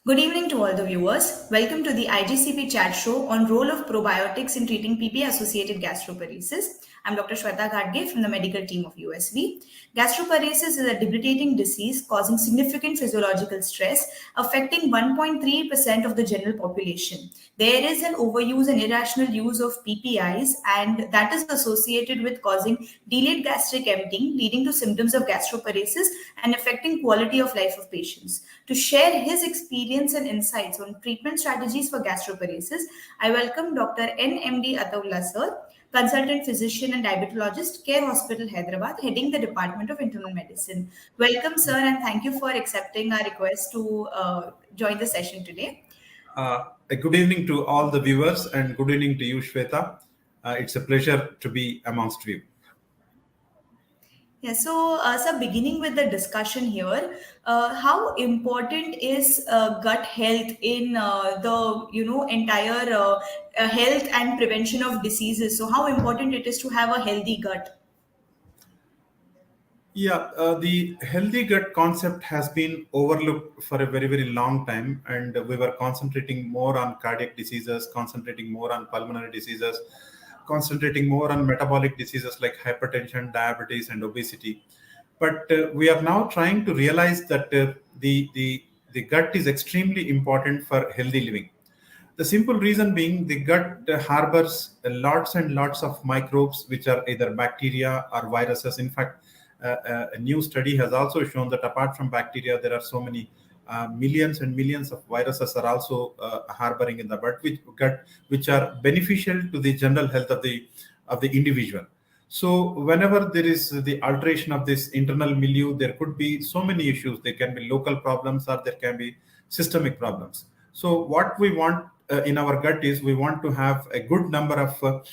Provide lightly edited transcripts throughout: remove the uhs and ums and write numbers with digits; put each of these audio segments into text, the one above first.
Good evening to all the viewers. Welcome to the IGCP chat show on role of probiotics in treating PPI-associated gastroparesis. I'm Dr. Shweta Gadge from the medical team of USV. Gastroparesis is a debilitating disease causing significant physiological stress, affecting 1.3% of the general population. There is an overuse and irrational use of PPIs, and that is associated with causing delayed gastric emptying, leading to symptoms of gastroparesis and affecting quality of life of patients. To share his experience and insights on treatment strategies for gastroparesis, I welcome Dr. NMD Ataullah sir, consultant physician and diabetologist, Care Hospital, Hyderabad, heading the Department of Internal Medicine. Welcome, sir, and thank you for accepting our request to join the session today. A good evening to all the viewers and good evening to you, Shweta. It's a pleasure to be amongst you. Yeah, so beginning with the discussion here, how important is gut health in the entire health and prevention of diseases? So how important it is to have a healthy gut? Yeah, the healthy gut concept has been overlooked for a very, very long time, and we were concentrating more on cardiac diseases, concentrating more on pulmonary diseases, concentrating more on metabolic diseases like hypertension, diabetes, and obesity. But we are now trying to realize that the gut is extremely important for healthy living. The simple reason being the gut harbors lots and lots of microbes, which are either bacteria or viruses. In fact, a new study has also shown that apart from bacteria, there are so many millions and millions of viruses are also harboring in the gut, which are beneficial to the general health of the individual. So whenever there is the alteration of this internal milieu, there could be so many issues. There can be local problems or there can be systemic problems. So what we want in our gut is we want to have a good number of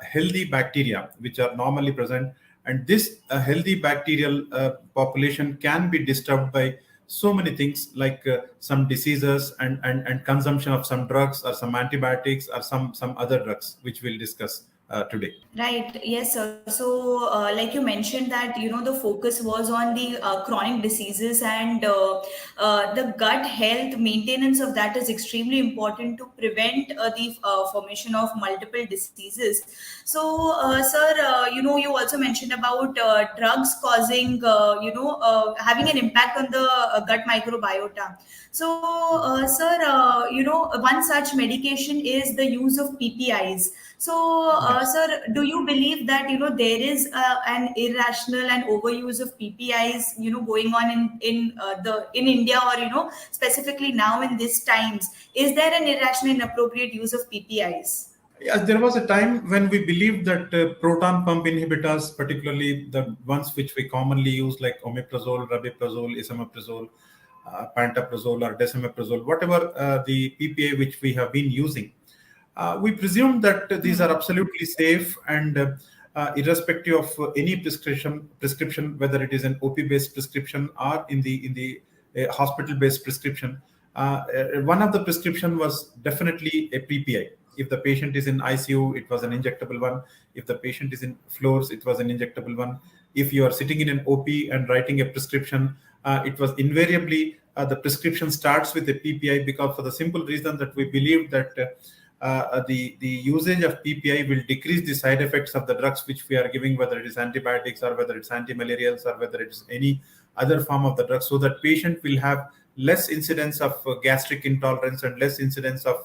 healthy bacteria which are normally present, and this healthy bacterial population can be disturbed by so many things like some diseases and consumption of some drugs or some antibiotics or some other drugs which we'll discuss today. Right. Yes, sir. So, like you mentioned that the focus was on the chronic diseases and the gut health maintenance of that is extremely important to prevent the formation of multiple diseases. So, sir, you also mentioned about drugs causing having an impact on the gut microbiota. So, sir, one such medication is the use of PPIs. So, Yes. sir, do you believe that there is an irrational and overuse of PPIs going on in India, or specifically now in these times? Is there an irrational and inappropriate use of PPIs? Yes, there was a time when we believed that proton pump inhibitors, particularly the ones which we commonly use like omeprazole, rabeprazole, esomeprazole, pantoprazole or desomeprazole, whatever the PPA which we have been using, we presume that these are absolutely safe and irrespective of any prescription, whether it is an OP-based prescription or in the hospital-based prescription. One of the prescription was definitely a PPI. If the patient is in ICU, it was an injectable one. If the patient is in floors, it was an injectable one. If you are sitting in an OP and writing a prescription, it was invariably the prescription starts with a PPI, because for the simple reason that we believe that the usage of PPI will decrease the side effects of the drugs which we are giving, whether it is antibiotics or whether it's antimalarials or whether it is any other form of the drug, so that patient will have less incidence of gastric intolerance and less incidence of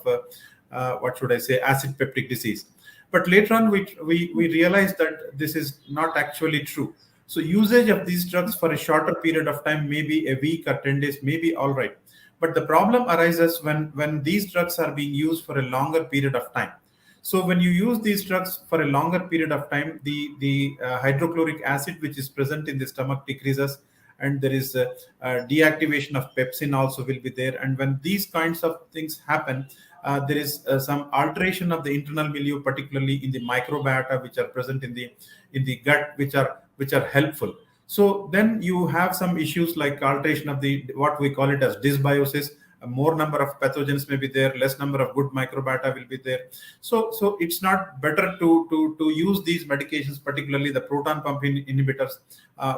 what should I say, acid peptic disease. But later on, we realized that this is not actually true. So usage of these drugs for a shorter period of time, maybe a week or 10 days, may be all right. But the problem arises when these drugs are being used for a longer period of time. So when you use these drugs for a longer period of time, the hydrochloric acid which is present in the stomach decreases, and there is deactivation of pepsin also will be there. And when these kinds of things happen, there is some alteration of the internal milieu, particularly in the microbiota which are present in the gut, which are helpful. So then you have some issues like alteration of the what we call it as dysbiosis, more number of pathogens may be there, less number of good microbiota will be there. So it's not better to use these medications, particularly the proton pump inhibitors,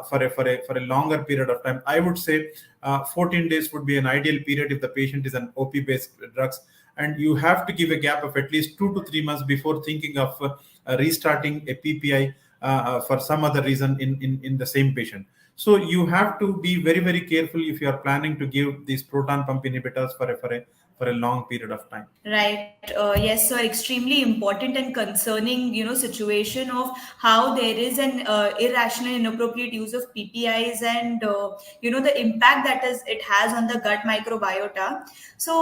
for a longer period of time. I would say 14 days would be an ideal period if the patient is on OP based drugs, and you have to give a gap of at least 2 to 3 months before thinking of restarting a PPI for some other reason in the same patient. So you have to be very, very careful if you are planning to give these proton pump inhibitors for a long period of time. Right. Yes, sir. Extremely important and concerning, situation of how there is an irrational, inappropriate use of PPIs, and the impact that is it has on the gut microbiota. So,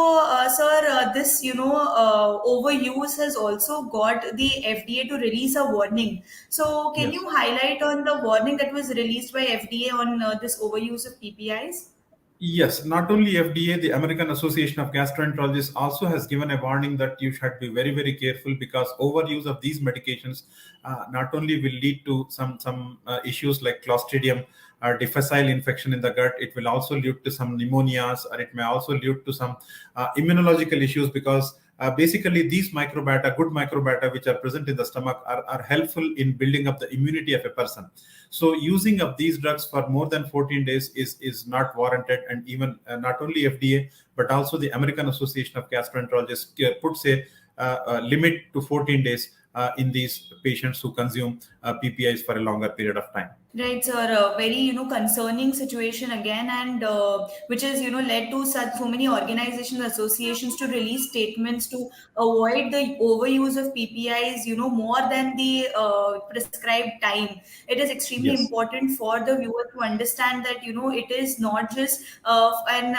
sir, this overuse has also got the FDA to release a warning. So, can Yes. you highlight on the warning that was released by FDA on this overuse of PPIs? Yes, not only FDA, the American Association of Gastroenterologists also has given a warning that you should be very, very careful, because overuse of these medications not only will lead to some issues like Clostridium difficile infection in the gut, it will also lead to some pneumonias, or it may also lead to some immunological issues, because basically these microbiota, good microbiota which are present in the stomach, are helpful in building up the immunity of a person. So using of these drugs for more than 14 days is not warranted, and even not only FDA but also the American Association of Gastroenterologists puts a limit to 14 days in these patients who consume PPIs for a longer period of time. Right, sir. A very concerning situation again, and which is led to such so many organizations, associations to release statements to avoid the overuse of PPIs. More than the prescribed time. It is extremely Yes. important for the viewer to understand that it is not just an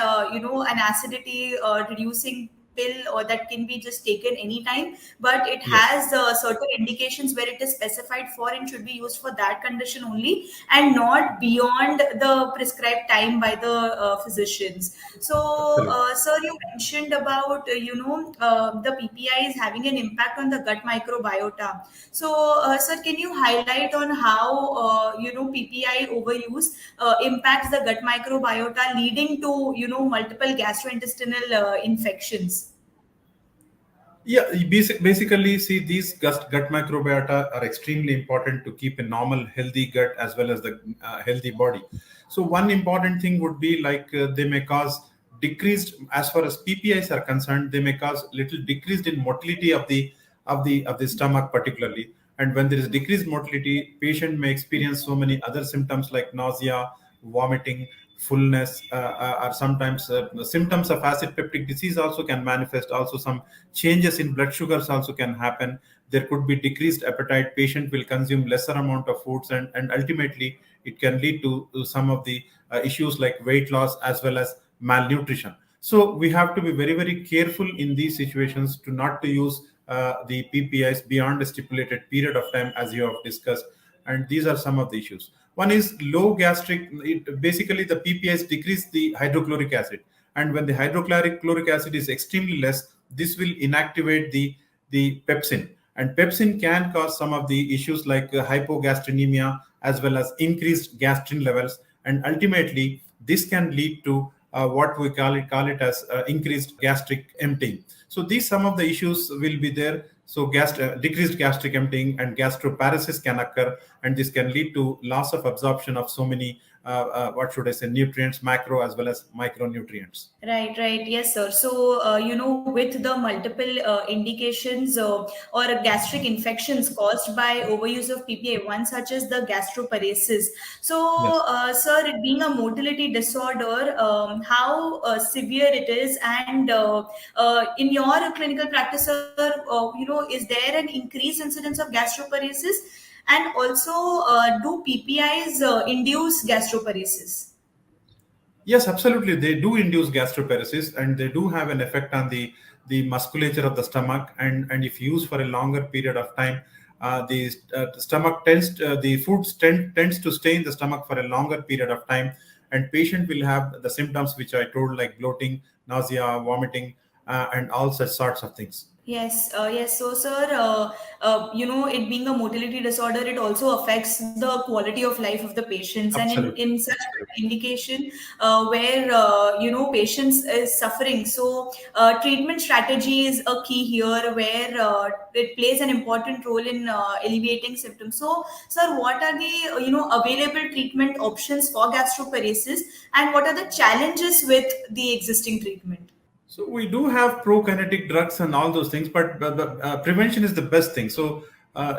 acidity reducing pill, or that can be just taken anytime, but it Yes. has certain indications where it is specified for and should be used for that condition only, and not beyond the prescribed time by the physicians. So, Absolutely. sir, you mentioned about the PPI is having an impact on the gut microbiota. So, sir, can you highlight on how PPI overuse impacts the gut microbiota, leading to multiple gastrointestinal infections? Yeah, you basically see these gut microbiota are extremely important to keep a normal, healthy gut as well as the healthy body. So one important thing would be like they may cause decreased, as far as PPIs are concerned, they may cause little decreased in motility of the stomach particularly. And when there is decreased motility, patient may experience so many other symptoms like nausea, vomiting, fullness, or sometimes symptoms of acid peptic disease also can manifest. Also some changes in blood sugars also can happen. There could be decreased appetite, patient will consume lesser amount of foods, and ultimately it can lead to some of the issues like weight loss as well as malnutrition. So we have to be very, very careful in these situations to not to use the PPIs beyond a stipulated period of time, as you have discussed. And these are some of the issues. One is low gastric. Basically, the PPIs decrease the hydrochloric acid, and when the hydrochloric acid is extremely less, this will inactivate the pepsin, and pepsin can cause some of the issues like hypogastrinemia as well as increased gastrin levels, and ultimately this can lead to what we call it as increased gastric emptying. So these some of the issues will be there. So decreased gastric emptying and gastroparesis can occur, and this can lead to loss of absorption of so many what should I say, nutrients, macro as well as micronutrients. Right, right. Yes, sir. So, with the multiple indications or gastric infections caused by overuse of PPA, one such as the gastroparesis. So, Yes. sir, it being a motility disorder, how severe it is, and in your clinical practice, sir, is there an increased incidence of gastroparesis? And also, do PPIs induce gastroparesis? Yes, absolutely. They do induce gastroparesis, and they do have an effect on the musculature of the stomach. And if used for a longer period of time, the stomach the foods tends to stay in the stomach for a longer period of time, and patient will have the symptoms which I told, like bloating, nausea, vomiting, and all such sorts of things. Yes. So, sir, it being a motility disorder, it also affects the quality of life of the patients. And in, Absolutely. in such indication where, patients is suffering. So, treatment strategy is a key here where it plays an important role in alleviating symptoms. So, sir, what are the, available treatment options for gastroparesis, and what are the challenges with the existing treatment? So we do have prokinetic drugs and all those things, but prevention is the best thing. So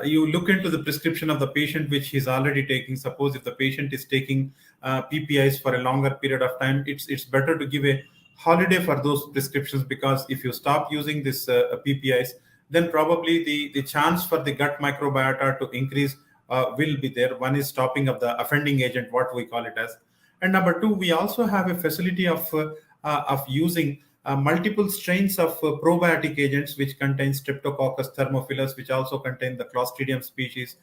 you look into the prescription of the patient which he's already taking. Suppose if the patient is taking PPIs for a longer period of time, it's better to give a holiday for those prescriptions, because if you stop using this PPIs, then probably the chance for the gut microbiota to increase will be there. One is stopping of the offending agent, what we call it as, and number two, we also have a facility of using multiple strains of probiotic agents, which contain Streptococcus thermophilus, which also contain the Clostridium species,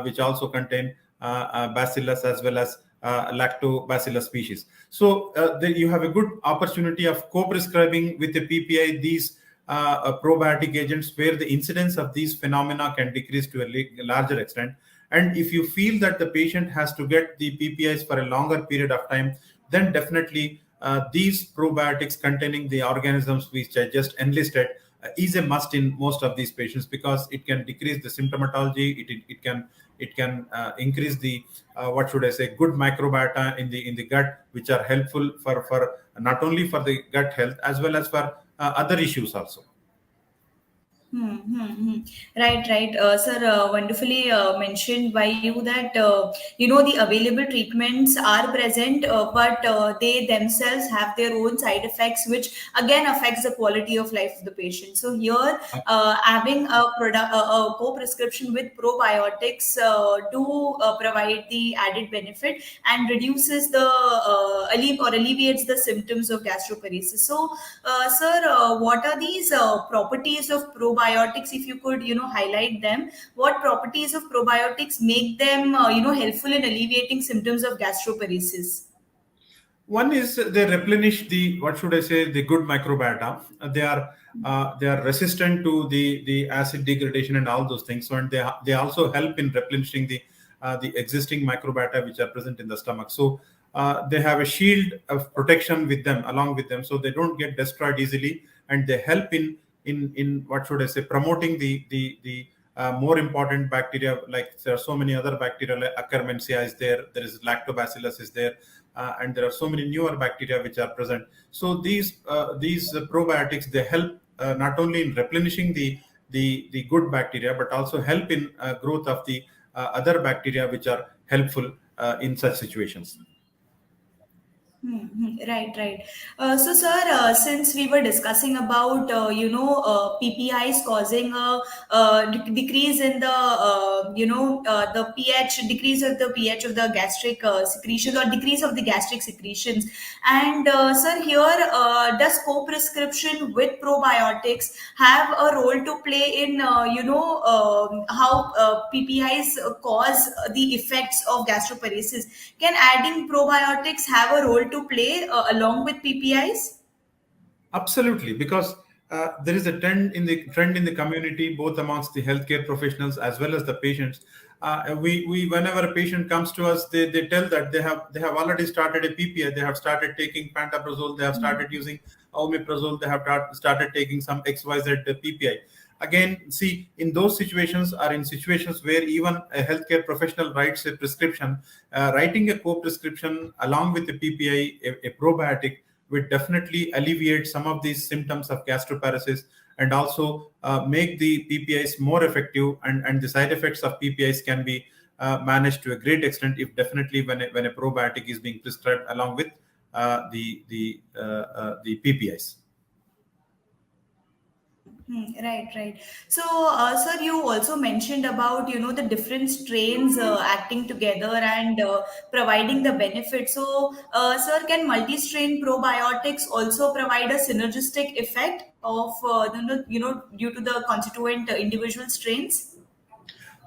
which also contain Bacillus as well as Lactobacillus species. So you have a good opportunity of co-prescribing with the PPI these probiotic agents, where the incidence of these phenomena can decrease to a larger extent. And if you feel that the patient has to get the PPIs for a longer period of time, then definitely these probiotics containing the organisms which I just enlisted is a must in most of these patients, because it can decrease the symptomatology. It can increase the what should I say, good microbiota in the gut, which are helpful for not only for the gut health as well as for other issues also. Right. Sir, wonderfully mentioned by you that, the available treatments are present, but they themselves have their own side effects, which again affects the quality of life of the patient. So here, having a co-prescription with probiotics do provide the added benefit and reduces the alleviates the symptoms of gastroparesis. So, sir, what are these properties of probiotics? If you could, highlight them. What properties of probiotics make them, helpful in alleviating symptoms of gastroparesis? One is they replenish the, what should I say, the good microbiota. They are resistant to the acid degradation and all those things. So, and they also help in replenishing the existing microbiota which are present in the stomach. So they have a shield of protection with them, along with them, so they don't get destroyed easily, and they help in what should I say, promoting the more important bacteria. Like there are so many other bacteria, like Akkermansia is there, there is Lactobacillus is there, and there are so many newer bacteria which are present. So these probiotics, they help not only in replenishing the good bacteria, but also help in growth of the other bacteria which are helpful in such situations. Right. So, sir, since we were discussing about, PPIs causing a decrease in the, the pH, decrease of the pH of the gastric secretions, or decrease of the gastric secretions. And, sir, here, does co-prescription with probiotics have a role to play in, how PPIs cause the effects of gastroparesis? Can adding probiotics have a role to play along with PPIs? Absolutely, because there is a trend in the community, both amongst the healthcare professionals as well as the patients. We whenever a patient comes to us, they tell that they have already started a PPI. They have started taking pantoprazole. They have started using omeprazole. They have started taking some XYZ PPI. Again, see, in those situations, or in situations where even a healthcare professional writes a prescription, writing a co-prescription along with the PPI, a probiotic, will definitely alleviate some of these symptoms of gastroparesis, and also make the PPIs more effective, and the side effects of PPIs can be managed to a great extent, if definitely when a probiotic is being prescribed along with the PPIs. Right. So, sir, you also mentioned about, the different strains acting together and providing the benefit. So, sir, can multi-strain probiotics also provide a synergistic effect of, due to the constituent individual strains?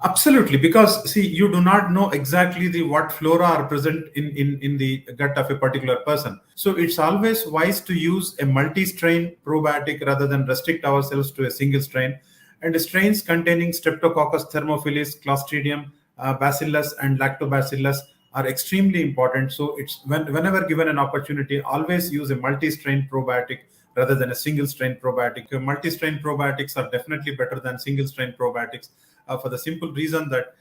Absolutely, because see, you do not know exactly the what flora are present in the gut of a particular person. So it's always wise to use a multi-strain probiotic rather than restrict ourselves to a single strain. And the strains containing Streptococcus thermophilus, Clostridium, Bacillus, and Lactobacillus are extremely important. So it's whenever given an opportunity, always use a multi-strain probiotic rather than a single strain probiotic. Multi-strain probiotics are definitely better than single strain probiotics for the simple reason that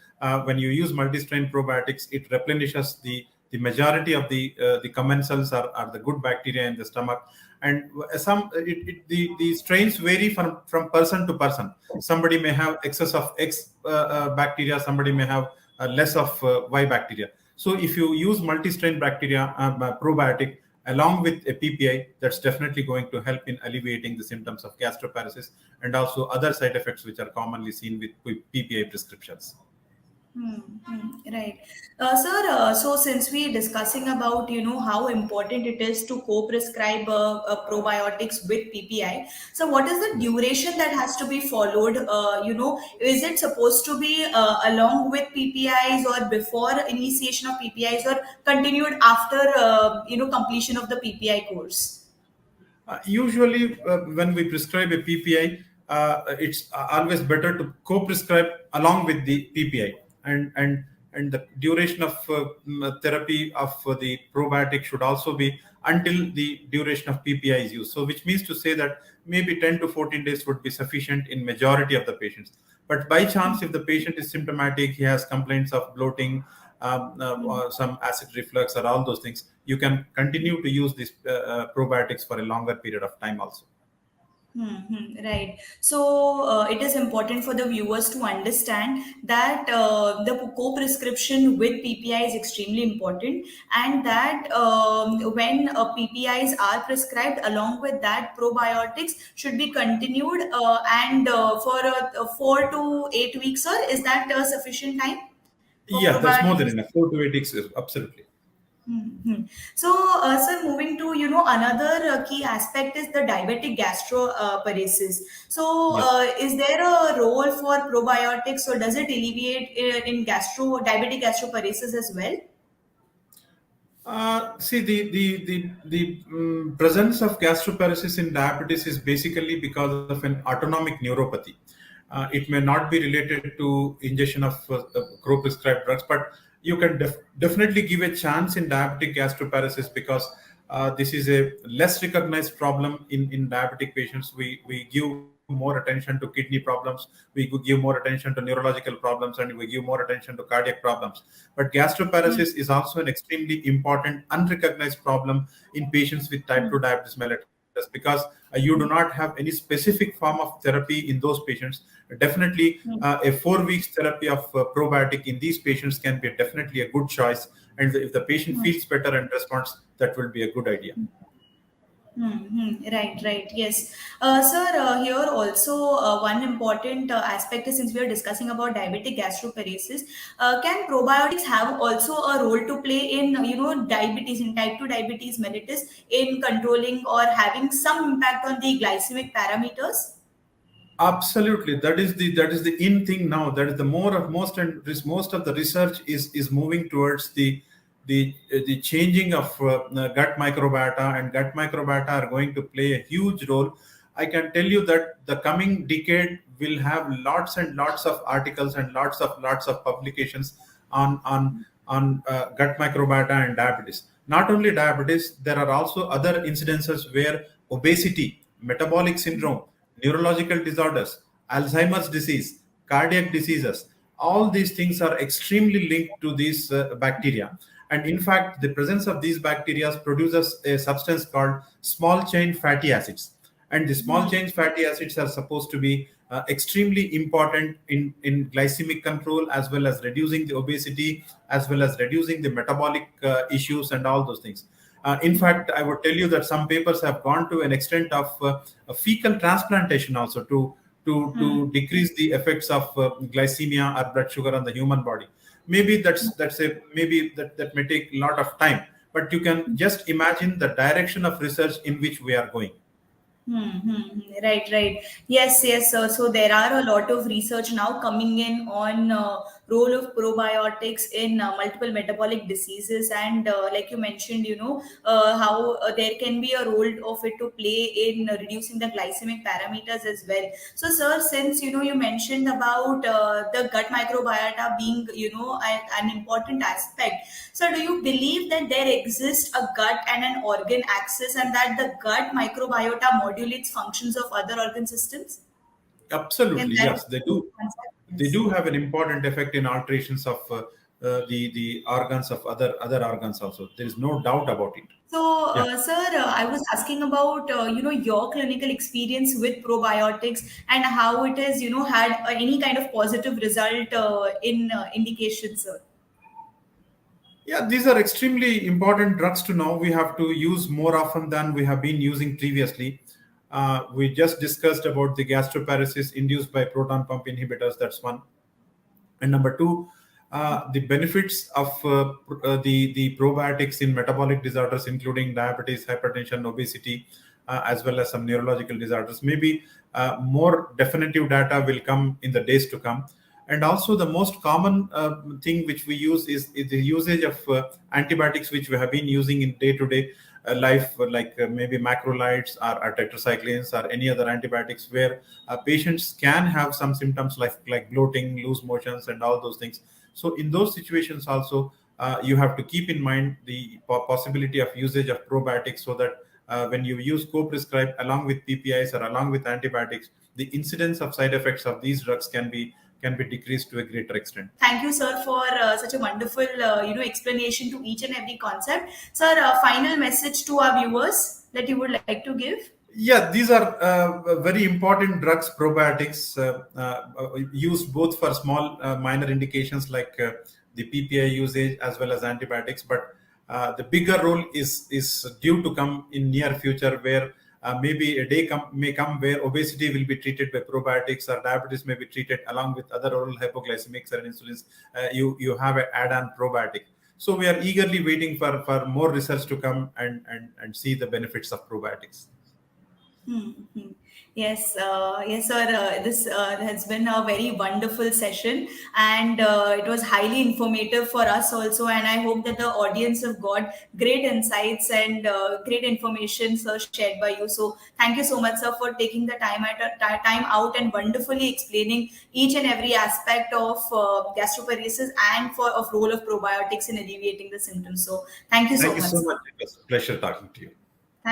when you use multi-strain probiotics, it replenishes the majority of the commensals are the good bacteria in the stomach. And the strains vary from person to person. Somebody may have excess of X bacteria, somebody may have less of Y bacteria. So if you use multi-strain bacteria probiotic along with a PPI, that's definitely going to help in alleviating the symptoms of gastroparesis and also other side effects which are commonly seen with PPI prescriptions. Right. Sir, so since we're discussing about, how important it is to co-prescribe probiotics with PPI, so what is the duration that has to be followed? Is it supposed to be along with PPIs or before initiation of PPIs or continued after, completion of the PPI course? Usually, when we prescribe a PPI, it's always better to co-prescribe along with the PPI, and the duration of therapy of the probiotic should also be until the duration of PPI is used. So, which means to say that maybe 10 to 14 days would be sufficient in majority of the patients. But by chance, if the patient is symptomatic, he has complaints of bloating, or some acid reflux, or all those things, you can continue to use these probiotics for a longer period of time also. Right. So it is important for the viewers to understand that the co-prescription with PPI is extremely important, and that when PPIs are prescribed, along with that, probiotics should be continued and for 4 to 8 weeks. Or is that sufficient time for Yeah, that's more than probiotics? enough. 4 to 8 weeks, absolutely. Mhm. So, sir, moving to another key aspect is the diabetic gastroparesis. So, Yes. is there a role for probiotics, or does it alleviate in diabetic gastroparesis as well? See, the presence of gastroparesis in diabetes is basically because of an autonomic neuropathy. It may not be related to ingestion of prescribed drugs, but you can definitely give a chance in diabetic gastroparesis because this is a less recognized problem in diabetic patients. We give more attention to kidney problems, we give more attention to neurological problems, and we give more attention to cardiac problems. But gastroparesis is also an extremely important unrecognized problem in patients with type 2 diabetes mellitus because you do not have any specific form of therapy in those patients. Definitely, a 4 weeks therapy of probiotic in these patients can be definitely a good choice. And if the patient feels better and responds, that will be a good idea. Right, right. Yes. Sir, here also one important aspect is, since we are discussing about diabetic gastroparesis, can probiotics have also a role to play in, diabetes, in type 2 diabetes mellitus, in controlling or having some impact on the glycemic parameters? Absolutely, that is the in thing now. That is the more of most of the research is moving towards the changing of gut microbiota, and gut microbiota are going to play a huge role. I can tell you that the coming decade will have lots and lots of articles and lots of publications on gut microbiota and diabetes. Not only diabetes, there are also other incidences where obesity, metabolic syndrome, neurological disorders, Alzheimer's disease, cardiac diseases, all these things are extremely linked to these bacteria. And in fact, the presence of these bacteria produces a substance called small chain fatty acids. And the small chain fatty acids are supposed to be extremely important in glycemic control, as well as reducing the obesity, as well as reducing the metabolic issues and all those things. In fact, I would tell you that some papers have gone to an extent of a fecal transplantation also to decrease the effects of glycemia or blood sugar on the human body. Maybe that may take a lot of time, but you can just imagine the direction of research in which we are going. Right. Yes. So there are a lot of research now coming in on role of probiotics in multiple metabolic diseases, and like you mentioned, how there can be a role of it to play in reducing the glycemic parameters as well. So, sir, since you mentioned about the gut microbiota being an important aspect, so, do you believe that there exists a gut and an organ axis, and that the gut microbiota modulates functions of other organ systems? Can Absolutely, that yes, they be do. a concept? They Yes. do have an important effect in alterations of the organs of other organs also. There is no doubt about it. So, Yeah. sir, I was asking about your clinical experience with probiotics and how it has had any kind of positive result in indications, sir. Yeah, these are extremely important drugs to know. We have to use more often than we have been using previously. We just discussed about the gastroparesis induced by proton pump inhibitors. That's one. And number two, the benefits of the probiotics in metabolic disorders, including diabetes, hypertension, obesity, as well as some neurological disorders. Maybe more definitive data will come in the days to come. And also, the most common thing which we use is the usage of antibiotics, which we have been using in day-to-day life, like maybe macrolides or tetracyclines or any other antibiotics, where patients can have some symptoms like bloating, loose motions, and all those things. So in those situations also, you have to keep in mind the possibility of usage of probiotics, so that when you use co-prescribed along with PPIs or along with antibiotics, the incidence of side effects of these drugs can be decreased to a greater extent. Thank you, sir, for such a wonderful, explanation to each and every concept. Sir, final message to our viewers that you would like to give. Yeah, these are very important drugs, probiotics, used both for small, minor indications like the PPI usage as well as antibiotics. But the bigger role is due to come in near future, where maybe a day may come where obesity will be treated by probiotics, or diabetes may be treated along with other oral hypoglycemics or insulins. You have an add-on probiotic. So we are eagerly waiting for more research to come and see the benefits of probiotics. Hmm. Yes, sir. This has been a very wonderful session, and it was highly informative for us also. And I hope that the audience have got great insights and great information, sir, shared by you. So, thank you so much, sir, for taking the time out and wonderfully explaining each and every aspect of gastroparesis and for of role of probiotics in alleviating the symptoms. So, thank you Thank so you much, so much. sir. It was a pleasure talking to you.